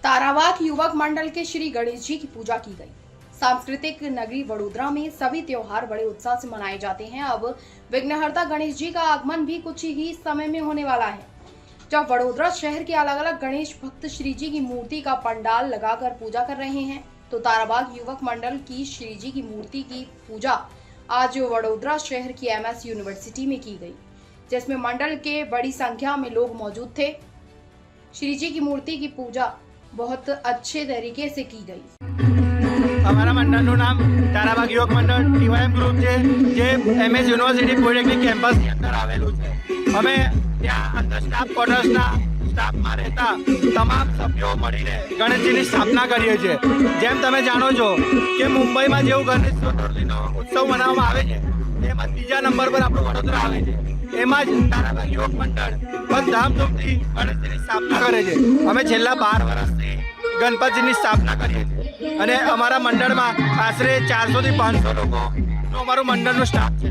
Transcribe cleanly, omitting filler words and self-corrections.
तारावाक युवक मंडल के श्री गणेश जी की पूजा की गई। सांस्कृतिक नगरी वडोदरा में सभी त्योहार बड़े उत्साह से मनाए जाते हैं। अब विघ्नहर्ता गणेश जी का आगमन भी कुछ ही समय में होने वाला है। जब वडोदरा शहर के अलग अलग गणेश भक्त श्री जी की मूर्ति का पंडाल लगाकर पूजा कर रहे हैं, तो ताराबाग युवक मंडल की श्री जी की मूर्ति की पूजा आज वडोदरा शहर की MS यूनिवर्सिटी में की गई, जिसमें मंडल के बड़ी संख्या में लोग मौजूद थे। श्री जी की मूर्ति की पूजा बहुत अच्छे तरीके से की गई। हमारा मंडल नाम ताराबाग युवक मंडल TYM ग्रुप है, जे MS यूनिवर्सिटी पॉलिटेक्निक कैंपस ની અંદર આવેલું છે। અમે ત્યાં અંદર સ્ટાફ ક્વાર્ટર્સના સ્ટાફમાં રહેતા તમામ સભ્યો મળીને ગણેશજીની સ્થાપના કરીએ છીએ। જેમ તમે જાણો છો કે મુંબઈમાં જેવું ગણેશ ચતુર્થીનો ઉત્સવ મનાવવામાં આવે છે, તેમાં બીજા નંબર પર આપણું વડોદરા આવે છે। એમાં જ તારાબાગ યુવક મંડળ બસ ધામધૂમથી ગણેશજીની સ્થાપના કરે છે। અમે છેલ્લા 12 વર્ષથી ગણપતિની સ્થાપના કરીએ છીએ અને અમારા મંડળમાં આશરે 400 થી 500 લોકોનો અમારું મંડળનો સ્ટાફ છે।